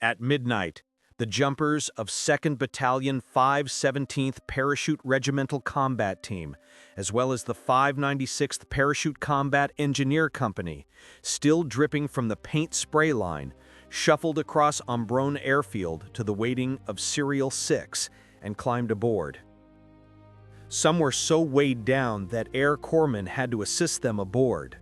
At midnight, the jumpers of 2nd Battalion 517th Parachute Regimental Combat Team, as well as the 596th Parachute Combat Engineer Company, still dripping from the paint spray line, shuffled across Ombrone Airfield to the waiting of Serial 6 and climbed aboard. Some were so weighed down that Air Corpsmen had to assist them aboard.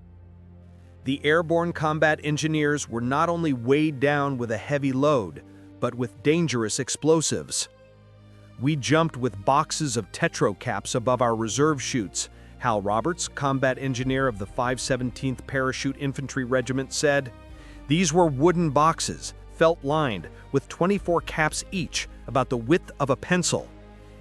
The airborne combat engineers were not only weighed down with a heavy load, but with dangerous explosives. We jumped with boxes of Tetro caps above our reserve chutes. Hal Roberts, combat engineer of the 517th Parachute Infantry Regiment, said, "These were wooden boxes, felt-lined, with 24 caps each, about the width of a pencil.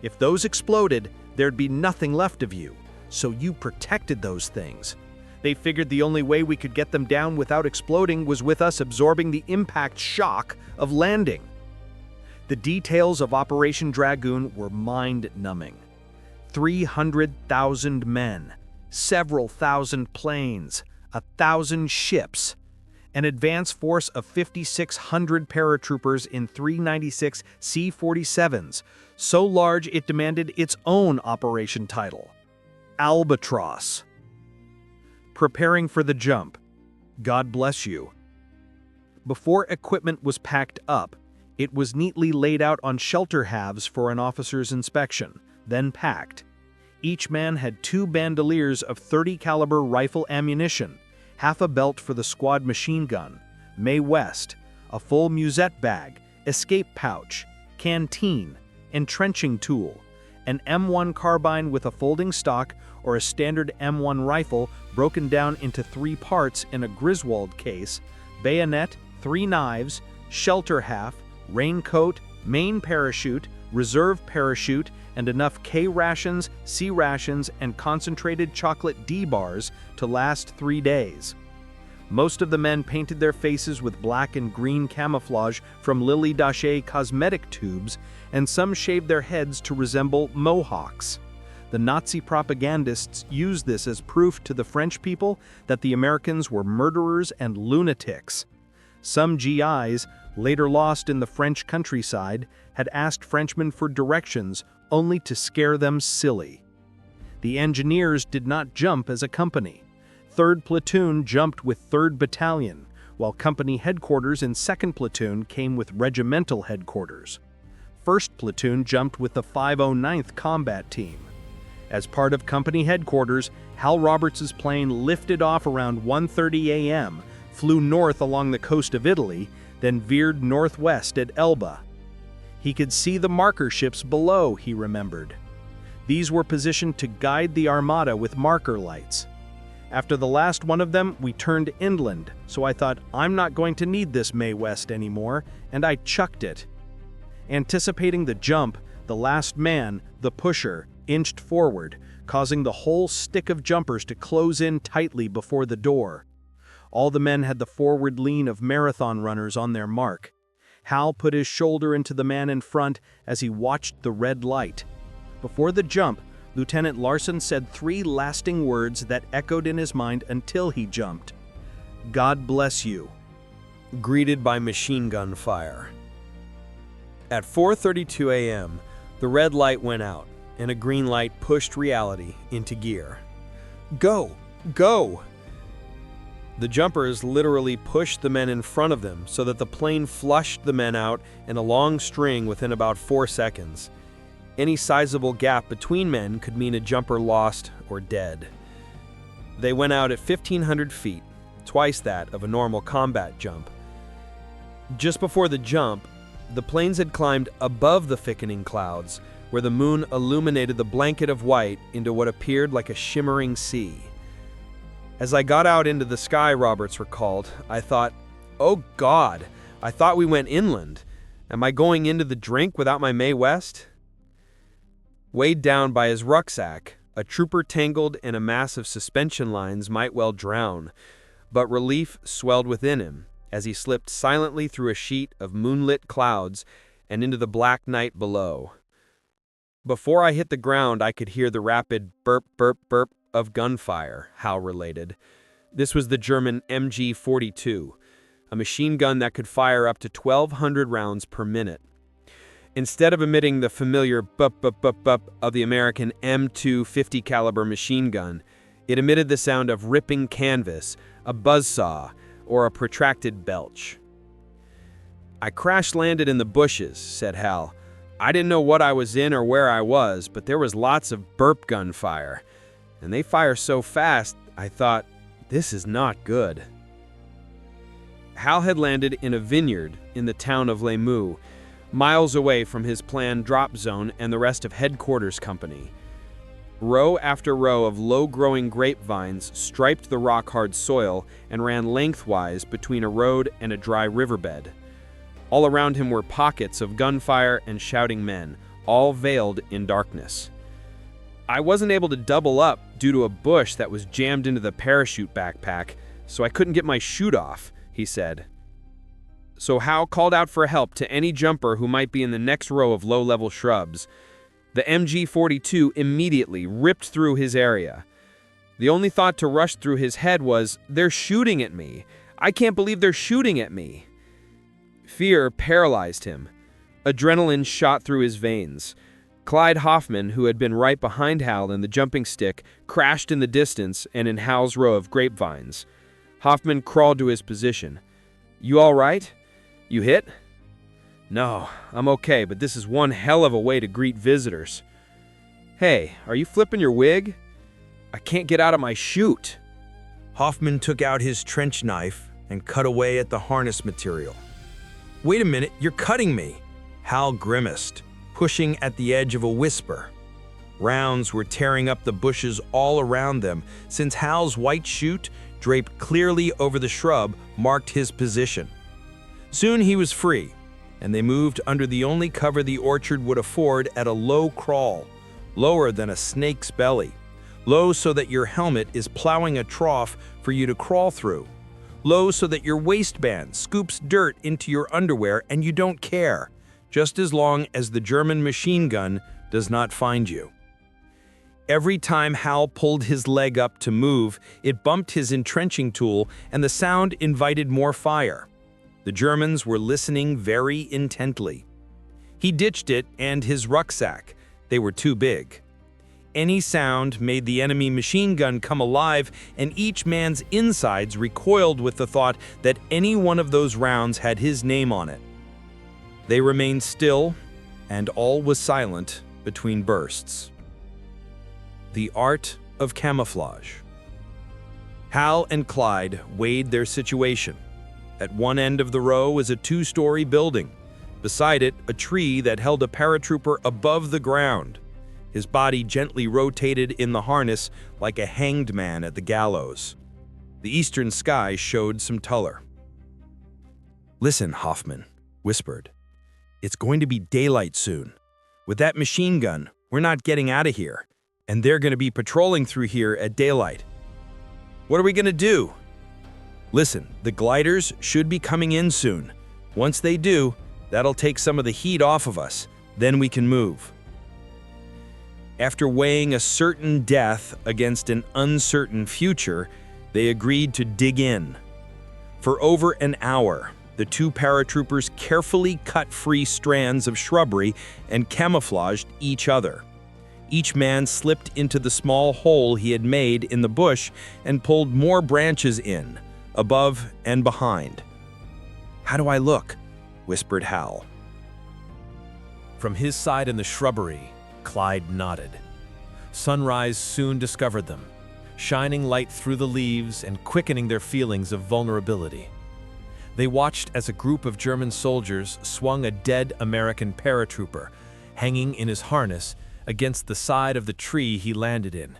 If those exploded, there'd be nothing left of you, so you protected those things. They figured the only way we could get them down without exploding was with us absorbing the impact shock of landing." The details of Operation Dragoon were mind-numbing. 300,000 men, several thousand planes, 1,000 ships, an advance force of 5,600 paratroopers in 396 C-47s, so large it demanded its own operation title, Albatross. Preparing for the jump. God bless you. Before equipment was packed up, it was neatly laid out on shelter halves for an officer's inspection, then packed. Each man had 2 bandoliers of 30 caliber rifle ammunition, half a belt for the squad machine gun, Mae West, a full musette bag, escape pouch, canteen, entrenching tool, an M1 carbine with a folding stock or a standard M1 rifle broken down into 3 parts in a Griswold case, bayonet, 3 knives, shelter half, raincoat, main parachute, reserve parachute, and enough K rations, C rations, and concentrated chocolate D bars to last 3 days. Most of the men painted their faces with black and green camouflage from Lily Daché cosmetic tubes, and some shaved their heads to resemble mohawks. The Nazi propagandists used this as proof to the French people that the Americans were murderers and lunatics. Some GIs, later lost in the French countryside, had asked Frenchmen for directions only to scare them silly. The engineers did not jump as a company. 3rd Platoon jumped with 3rd Battalion, while company headquarters in 2nd Platoon came with regimental headquarters. 1st Platoon jumped with the 509th Combat Team. As part of company headquarters, Hal Roberts' plane lifted off around 1:30 a.m., flew north along the coast of Italy, then veered northwest at Elba. He could see the marker ships below, he remembered. These were positioned to guide the armada with marker lights. After the last one of them, we turned inland, so I thought, I'm not going to need this Mae West anymore, and I chucked it. Anticipating the jump, the last man, the pusher, inched forward, causing the whole stick of jumpers to close in tightly before the door. All the men had the forward lean of marathon runners on their mark. Hal put his shoulder into the man in front as he watched the red light. Before the jump, Lieutenant Larson said 3 lasting words that echoed in his mind until he jumped. God bless you. Greeted by machine gun fire. At 4:32 a.m., the red light went out, and a green light pushed reality into gear. Go! Go! The jumpers literally pushed the men in front of them so that the plane flushed the men out in a long string within about 4 seconds. Any sizable gap between men could mean a jumper lost or dead. They went out at 1,500 feet, twice that of a normal combat jump. Just before the jump, the planes had climbed above the thickening clouds, where the moon illuminated the blanket of white into what appeared like a shimmering sea. As I got out into the sky, Roberts recalled, I thought, oh God, I thought we went inland. Am I going into the drink without my Mae West? Weighed down by his rucksack, a trooper tangled in a mass of suspension lines might well drown, but relief swelled within him as he slipped silently through a sheet of moonlit clouds and into the black night below. Before I hit the ground, I could hear the rapid burp, burp, burp of gunfire, Hal related. This was the German MG-42, a machine gun that could fire up to 1,200 rounds per minute. Instead of emitting the familiar bup-bup-bup-bup of the American M2 50 caliber machine gun, it emitted the sound of ripping canvas, a buzzsaw, or a protracted belch. "I crash-landed in the bushes," said Hal. "I didn't know what I was in or where I was, but there was lots of burp gun fire. And they fire so fast, I thought, this is not good." Hal had landed in a vineyard in the town of Lemu, miles away from his planned drop zone and the rest of headquarters company. Row after row of low-growing grapevines striped the rock-hard soil and ran lengthwise between a road and a dry riverbed. All around him were pockets of gunfire and shouting men, all veiled in darkness. "I wasn't able to double up due to a bush that was jammed into the parachute backpack, so I couldn't get my chute off," he said. So Hal called out for help to any jumper who might be in the next row of low-level shrubs. The MG-42 immediately ripped through his area. The only thought to rush through his head was, "They're shooting at me. I can't believe they're shooting at me." Fear paralyzed him. Adrenaline shot through his veins. Clyde Hoffman, who had been right behind Hal in the jumping stick, crashed in the distance and in Hal's row of grapevines. Hoffman crawled to his position. "You all right? You hit?" "No, I'm okay, but this is one hell of a way to greet visitors." "Hey, are you flipping your wig? I can't get out of my chute." Hoffman took out his trench knife and cut away at the harness material. "Wait a minute, you're cutting me!" Hal grimaced, pushing at the edge of a whisper. Rounds were tearing up the bushes all around them, since Hal's white chute, draped clearly over the shrub, marked his position. Soon he was free, and they moved under the only cover the orchard would afford at a low crawl, lower than a snake's belly, low so that your helmet is plowing a trough for you to crawl through, low so that your waistband scoops dirt into your underwear and you don't care, just as long as the German machine gun does not find you. Every time Hal pulled his leg up to move, it bumped his entrenching tool and the sound invited more fire. The Germans were listening very intently. He ditched it and his rucksack. They were too big. Any sound made the enemy machine gun come alive, and each man's insides recoiled with the thought that any one of those rounds had his name on it. They remained still, and all was silent between bursts. The art of camouflage. Hal and Clyde weighed their situation. At one end of the row was a 2-story building. Beside it, a tree that held a paratrooper above the ground. His body gently rotated in the harness like a hanged man at the gallows. The eastern sky showed some color. "Listen," Hoffman whispered. "It's going to be daylight soon. With that machine gun, we're not getting out of here, and they're going to be patrolling through here at daylight. What are we going to do?" "Listen, the gliders should be coming in soon. Once they do, that'll take some of the heat off of us. Then we can move." After weighing a certain death against an uncertain future, they agreed to dig in. For over an hour, the two paratroopers carefully cut free strands of shrubbery and camouflaged each other. Each man slipped into the small hole he had made in the bush and pulled more branches in, above and behind. "How do I look?" whispered Hal. From his side in the shrubbery, Clyde nodded. Sunrise soon discovered them, shining light through the leaves and quickening their feelings of vulnerability. They watched as a group of German soldiers swung a dead American paratrooper, hanging in his harness, against the side of the tree he landed in.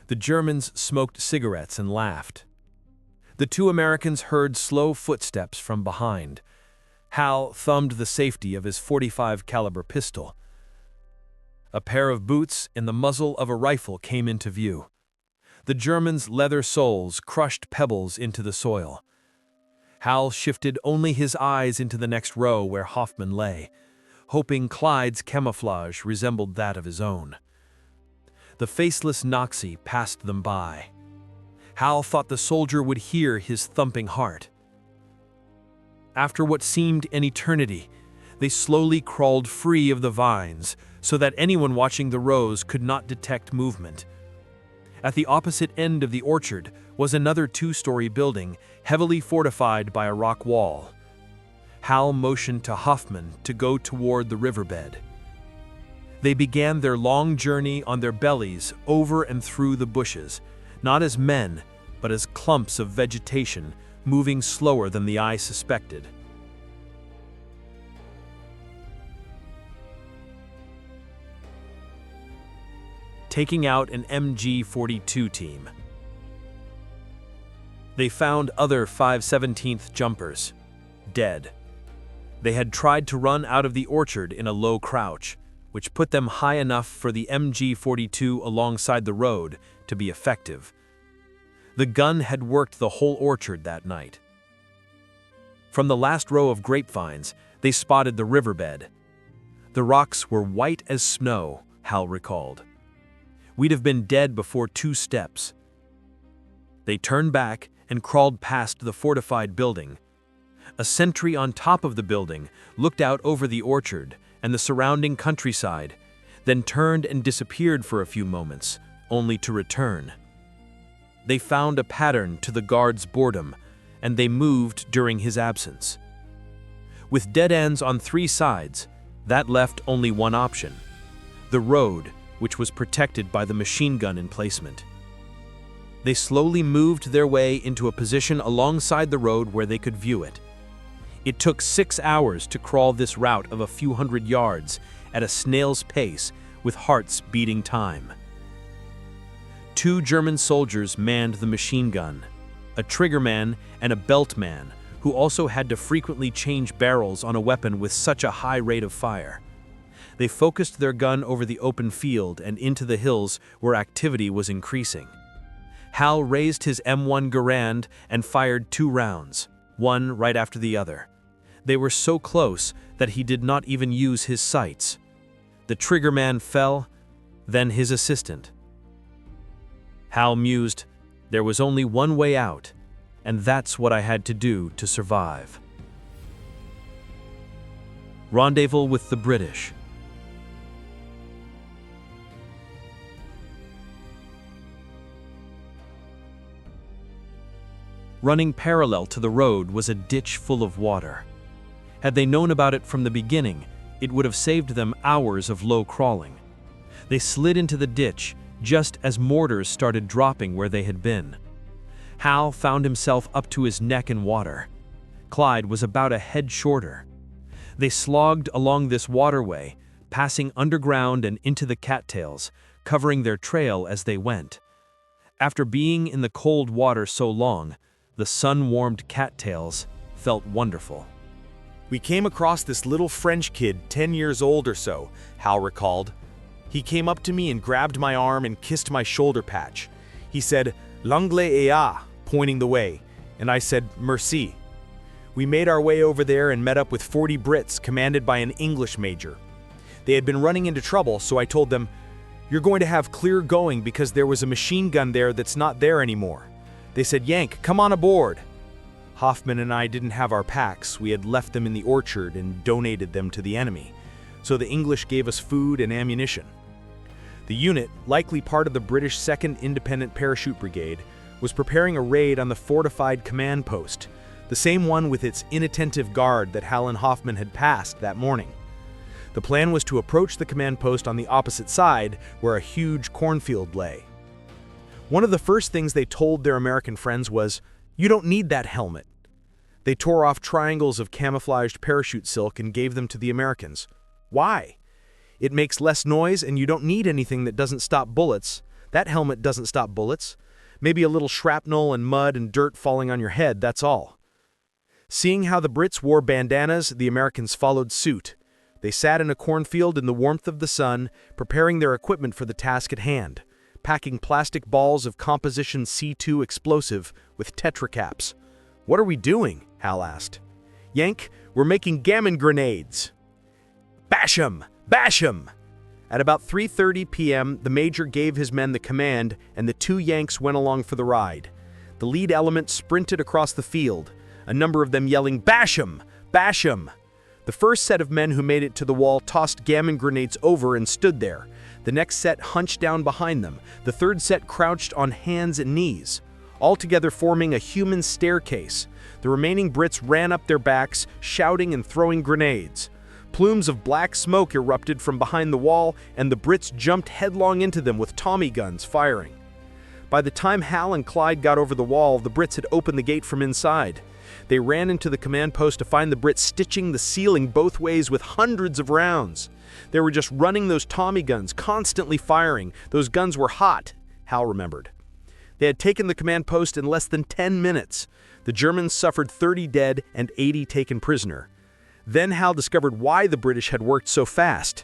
The Germans smoked cigarettes and laughed. The two Americans heard slow footsteps from behind. Hal thumbed the safety of his .45 caliber pistol. A pair of boots and the muzzle of a rifle came into view. The Germans' leather soles crushed pebbles into the soil. Hal shifted only his eyes into the next row where Hoffman lay, hoping Clyde's camouflage resembled that of his own. The faceless Nazi passed them by. Hal thought the soldier would hear his thumping heart. After what seemed an eternity, they slowly crawled free of the vines so that anyone watching the rows could not detect movement. At the opposite end of the orchard was another two-story building, heavily fortified by a rock wall. Hal motioned to Hoffman to go toward the riverbed. They began their long journey on their bellies over and through the bushes, not as men, but as clumps of vegetation, moving slower than the eye suspected. Taking out an MG-42 team. They found other 5/17th jumpers, dead. They had tried to run out of the orchard in a low crouch, which put them high enough for the MG-42 alongside the road to be effective. The gun had worked the whole orchard that night. From the last row of grapevines, they spotted the riverbed. The rocks were white as snow, Hal recalled. We'd have been dead before 2 steps. They turned back and crawled past the fortified building. A sentry on top of the building looked out over the orchard and the surrounding countryside, then turned and disappeared for a few moments, only to return. They found a pattern to the guard's boredom, and they moved during his absence. With dead ends on 3 sides, that left only one option: the road, which was protected by the machine gun emplacement. They slowly moved their way into a position alongside the road where they could view it. It took 6 hours to crawl this route of a few hundred yards at a snail's pace with hearts beating time. 2 German soldiers manned the machine gun, a triggerman and a beltman, who also had to frequently change barrels on a weapon with such a high rate of fire. They focused their gun over the open field and into the hills where activity was increasing. Hal raised his M1 Garand and fired 2 rounds, one right after the other. They were so close that he did not even use his sights. The triggerman fell, then his assistant. Hal mused, there was only one way out, and that's what I had to do to survive. Rendezvous with the British. Running parallel to the road was a ditch full of water. Had they known about it from the beginning, it would have saved them hours of low crawling. They slid into the ditch just as mortars started dropping where they had been. Hal found himself up to his neck in water. Clyde was about a head shorter. They slogged along this waterway, passing underground and into the cattails, covering their trail as they went. After being in the cold water so long, the sun-warmed cattails felt wonderful. We came across this little French kid, 10 years old or so, Hal recalled. He came up to me and grabbed my arm and kissed my shoulder patch. He said, "L'anglais est là," pointing the way, and I said, "Merci." We made our way over there and met up with 40 Brits commanded by an English major. They had been running into trouble, so I told them, "You're going to have clear going because there was a machine gun there that's not there anymore." They said, "Yank, come on aboard." Hoffman and I didn't have our packs. We had left them in the orchard and donated them to the enemy. So the English gave us food and ammunition. The unit, likely part of the British 2nd Independent Parachute Brigade, was preparing a raid on the fortified command post, the same one with its inattentive guard that Hal and Hoffman had passed that morning. The plan was to approach the command post on the opposite side, where a huge cornfield lay. One of the first things they told their American friends was, "You don't need that helmet." They tore off triangles of camouflaged parachute silk and gave them to the Americans. Why? It makes less noise and you don't need anything that doesn't stop bullets. That helmet doesn't stop bullets. Maybe a little shrapnel and mud and dirt falling on your head, that's all. Seeing how the Brits wore bandanas, the Americans followed suit. They sat in a cornfield in the warmth of the sun, preparing their equipment for the task at hand, packing plastic balls of composition C2 explosive with Tetra caps. "What are we doing?" Hal asked. "Yank, we're making gammon grenades." "Bash 'em! Bash 'em!" At about 3:30 p.m., the major gave his men the command, and the 2 Yanks went along for the ride. The lead element sprinted across the field. a number of them yelling, "Bash 'em! Bash 'em!" The first set of men who made it to the wall tossed gammon grenades over and stood there. The next set hunched down behind them. The third set crouched on hands and knees, altogether forming a human staircase. The remaining Brits ran up their backs, shouting and throwing grenades. Plumes of black smoke erupted from behind the wall, and the Brits jumped headlong into them with Tommy guns firing. By the time Hal and Clyde got over the wall, the Brits had opened the gate from inside. They ran into the command post to find the Brits stitching the ceiling both ways with hundreds of rounds. They were just running those Tommy guns, constantly firing. Those guns were hot, Hal remembered. They had taken the command post in less than 10 minutes. The Germans suffered 30 dead and 80 taken prisoner. Then Hal discovered why the British had worked so fast.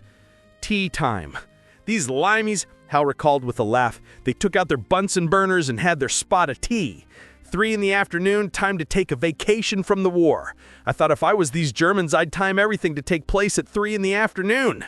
Tea time. These limeys, Hal recalled with a laugh, they took out their Bunsen burners and had their spot of tea. 3 in the afternoon, time to take a vacation from the war. I thought if I was these Germans, I'd time everything to take place at 3 in the afternoon.